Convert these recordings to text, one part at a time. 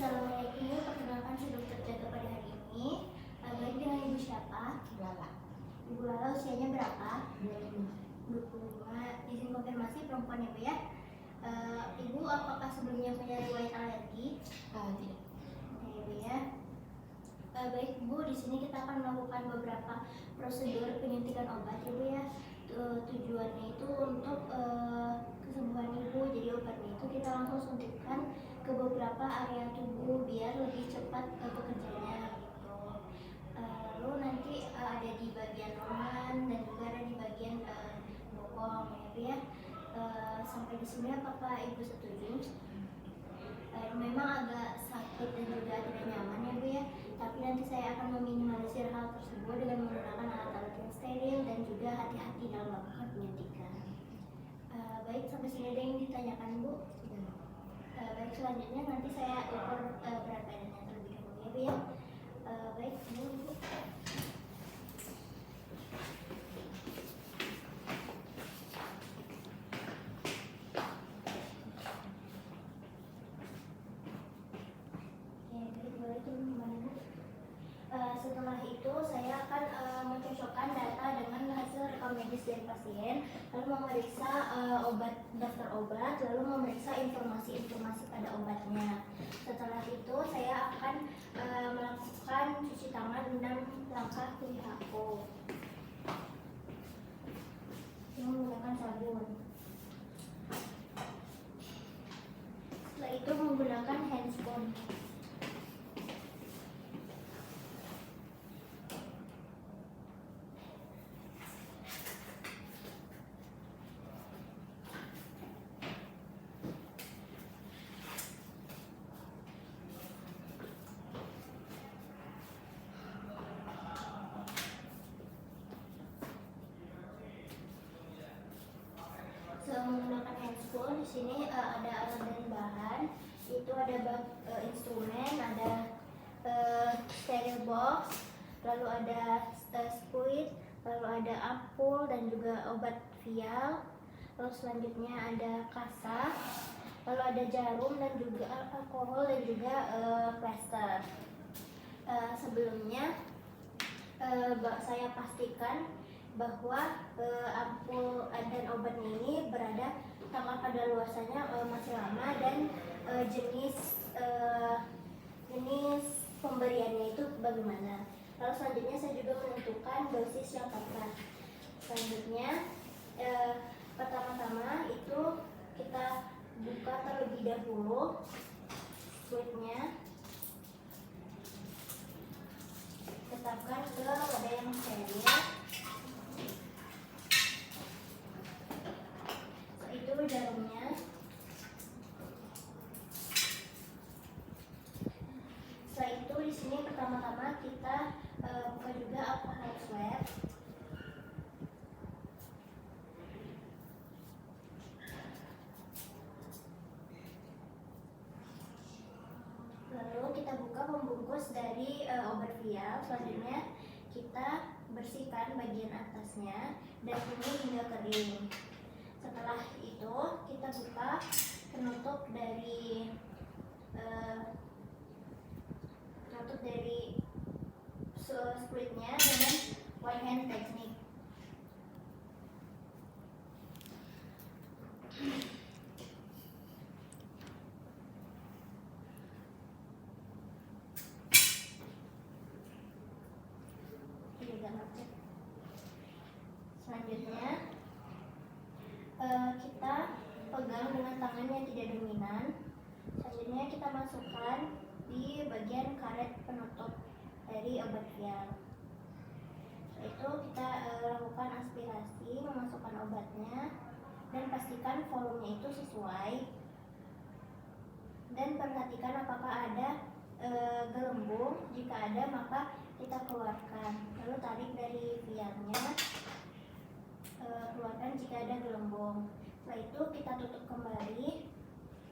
Assalamualaikum, perkenalkan saya Dokter Jaga pada hari ini. Baik, dengan Ibu siapa? Lala. Ibu Lala usianya berapa? 25. Izin konfirmasi perempuan ya Bu ya. Ibu apakah sebelumnya punya riwayat alergi? Tidak. Oke Bu ya. Baik Bu, di sini kita akan melakukan beberapa prosedur penyuntikan obat ya Bu ya. Tujuannya itu untuk kesembuhan Ibu. Jadi obatnya itu kita langsung suntikkan ke beberapa area tubuh biar lebih cepat bekerjanya gitu. Lalu nanti ada di bagian lengan dan juga ada di bagian bokong ya Bu ya. Sampai di sini apakah Ibu setuju? Memang agak sakit dan juga tidak nyaman ya Bu ya, tapi nanti saya akan meminimalisir hal tersebut dengan menggunakan alat-alat yang steril dan juga hati-hati dalam melakukan penyuntikan. Baik, sampai sini ada yang ditanyakan Bu? Baik, selanjutnya nanti saya ukur berat badannya terlebih dahulu ya Bu ya. Baik, Bu. Setelah itu saya akan mencocokkan data dengan hasil rekam medis dari pasien, lalu memeriksa daftar obat, lalu memeriksa informasi-informasi pada obatnya. Setelah itu saya akan melakukan cuci tangan 6 langkah WHO dengan menggunakan sabun. Setelah itu menggunakan handscoon. Menggunakan handscoon, di sini ada alat dan bahan, itu ada instrumen, ada steril box, lalu ada squid, lalu ada ampul dan juga obat vial, lalu selanjutnya ada kasa, lalu ada jarum dan juga alkohol dan juga plester. Sebelumnya saya pastikan bahwa ampul dan obatnya ini berada tanggal kadaluarsanya masih lama dan jenis pemberiannya itu bagaimana. Lalu selanjutnya saya juga menentukan dosis yang tepat. Selanjutnya pertama-tama itu kita buka terlebih dahulu squidnya, letakkan ke wadah yang steril. Itu jarumnya. Setelah itu di sini pertama-tama kita buka juga alcohol swab. Lalu kita buka pembungkus dari obat vial. Selanjutnya kita bersihkan bagian atasnya dan ini hingga kering. Setelah itu kita buka penutup dari squidnya dengan one hand technique. Selanjutnya kita pegang dengan tangan yang tidak dominan. Selanjutnya kita masukkan di bagian karet penutup dari obat vial. Setelah itu kita lakukan aspirasi, memasukkan obatnya dan pastikan volumenya itu sesuai. Dan perhatikan apakah ada gelembung. Jika ada maka kita keluarkan. Lalu tarik dari vialnya, keluarkan jika ada gelembung. Setelah itu kita tutup kembali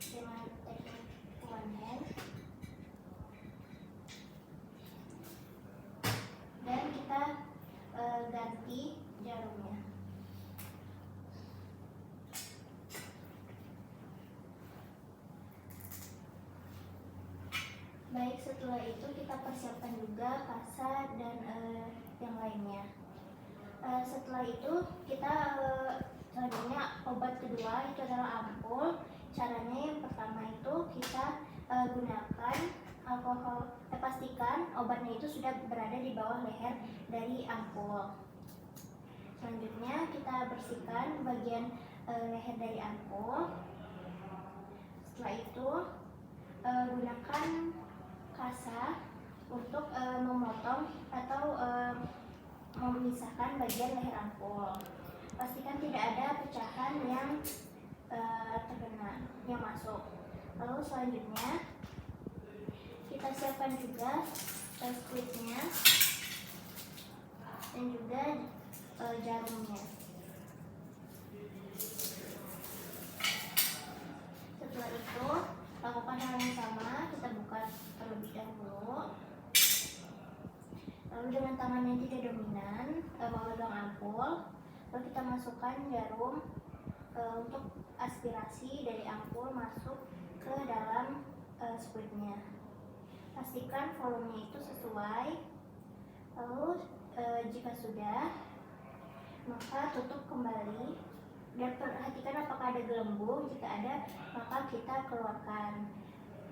dengan teknik one hand dan kita ganti jarumnya. Baik, setelah itu kita persiapkan juga kasa dan yang lainnya. Setelah itu kita selanjutnya obat kedua itu adalah ampul. Caranya yang pertama itu kita gunakan alkohol. Pastikan obatnya itu sudah berada di bawah leher dari ampul. Selanjutnya kita bersihkan bagian leher dari ampul. Setelah itu gunakan kasa untuk memotong atau memisahkan bagian leher ampul. Pastikan tidak ada pecahan yang terkena, yang masuk. Lalu selanjutnya kita siapkan juga squeeze-nya dan juga jarumnya. Setelah itu lakukan hal yang sama, kita buka terlebih dahulu. Lalu dengan tangan yang tidak dominan memegang ampul, lalu kita masukkan jarum untuk aspirasi dari ampul masuk ke dalam squid-nya. Pastikan volumenya itu sesuai. Lalu jika sudah, maka tutup kembali dan perhatikan apakah ada gelembung. Jika ada, maka kita keluarkan.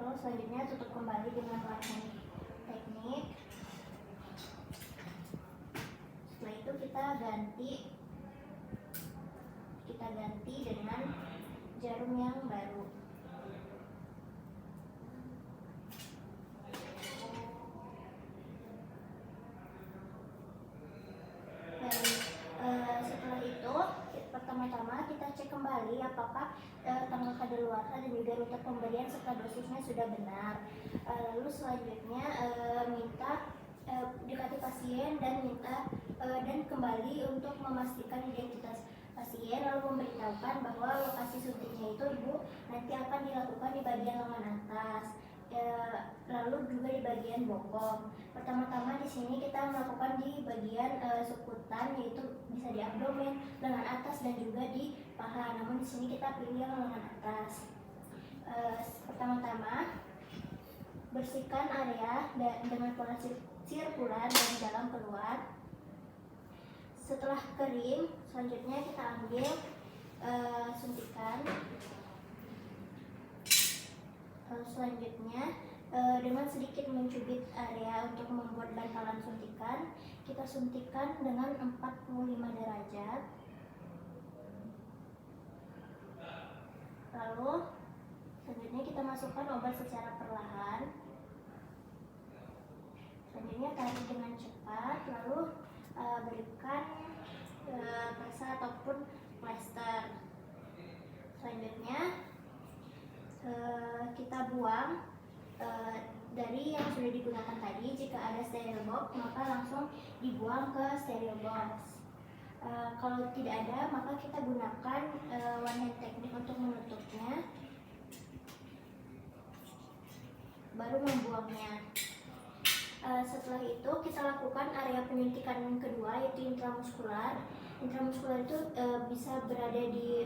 Lalu selanjutnya tutup kembali dengan pelatihan teknik. Setelah itu kita ganti dengan jarum yang baru. Setelah itu pertama-tama kita cek kembali apakah tanggal kadaluarsa dan juga rute pemberian serta dosisnya sudah benar. Lalu selanjutnya dekati pasien dan dan kembali untuk memastikan identitas pasien, lalu memberitahukan bahwa lokasi suntiknya itu Ibu nanti akan dilakukan di bagian lengan atas, lalu juga di bagian bokong. Pertama-tama di sini kita melakukan di bagian sukutan, yaitu bisa di abdomen, lengan atas dan juga di paha. Namun di sini kita pilih yang lengan atas. Pertama-tama bersihkan area dengan pola sirkular dari dalam keluar. Setelah kering, selanjutnya kita ambil suntikan. Selanjutnya dengan sedikit mencubit area untuk membuat bantalan suntikan, kita suntikan dengan 45 derajat. Lalu selanjutnya kita masukkan obat secara perlahan. Selanjutnya tarik dengan cepat, lalu berikan kasa ataupun plester. Selanjutnya kita buang dari yang sudah digunakan tadi. Jika ada steril box, maka langsung dibuang ke steril box. Kalau tidak ada, maka kita gunakan one hand teknik untuk menutupnya, baru membuangnya. Setelah itu kita lakukan area penyuntikan yang kedua, yaitu intramuskular. Intramuskular itu bisa berada di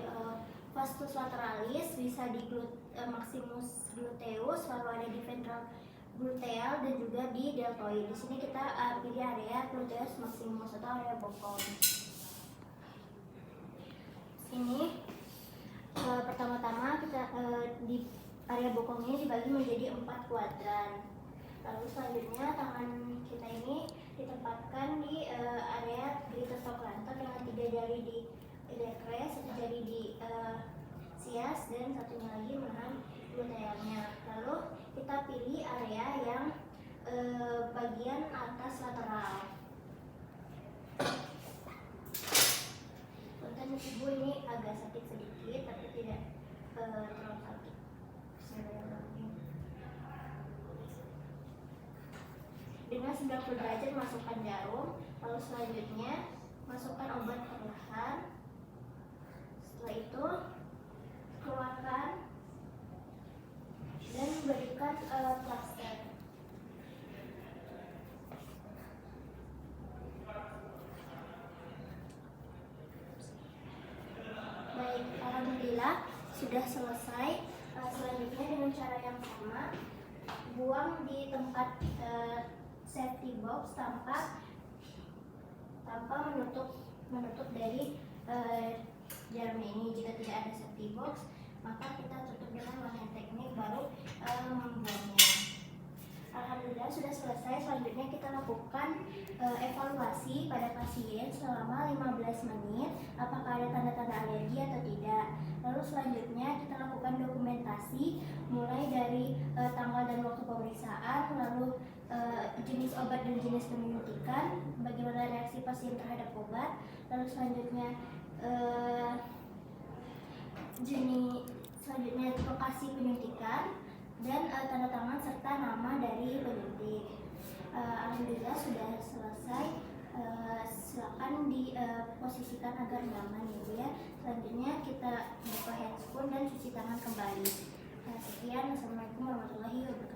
vastus lateralis, bisa di maximus gluteus, lalu ada di ventral gluteal dan juga di deltoid. Di sini kita pilih area gluteus maximus atau area bokong. Sini pertama-tama kita di area bokong ini dibagi menjadi 4 kuadran. Lalu selanjutnya tangan kita ini ditempatkan di area gluteus plantar dengan 3 jari di dekres, 1 jari di sias, dan satunya lagi menahan glutealnya. Lalu kita pilih area yang bagian atas lateral. Punten Ibu, ini agak sakit sedikit tapi tidak terlalu sakit. Dengan 90 derajat masukkan jarum, lalu selanjutnya masukkan obat perlahan. Setelah itu keluarkan dan berikan plaster. Baik, alhamdulillah sudah selesai. Selanjutnya dengan cara yang sama, Bu buang di tempat safety box tanpa menutup dari jarumnya ini. Jika tidak ada safety box, maka kita tutup dengan one-hand teknik baru membuangnya. Alhamdulillah sudah selesai. Selanjutnya kita lakukan evaluasi pada pasien selama 15 menit apakah ada tanda-tanda alergi atau tidak. Lalu selanjutnya kita lakukan dokumentasi mulai dari tanggal dan waktu pemeriksaan, lalu jenis obat dan jenis penyuntikan, bagaimana reaksi pasien terhadap obat, lalu selanjutnya lokasi penyuntikan dan tanda tangan serta nama dari penyuntik. Alhamdulillah sudah selesai. Silakan diposisikan agar nyaman ya Bu ya. Selanjutnya kita buka handscoon dan cuci tangan kembali. Sekian, Assalamualaikum warahmatullahi wabarakatuh.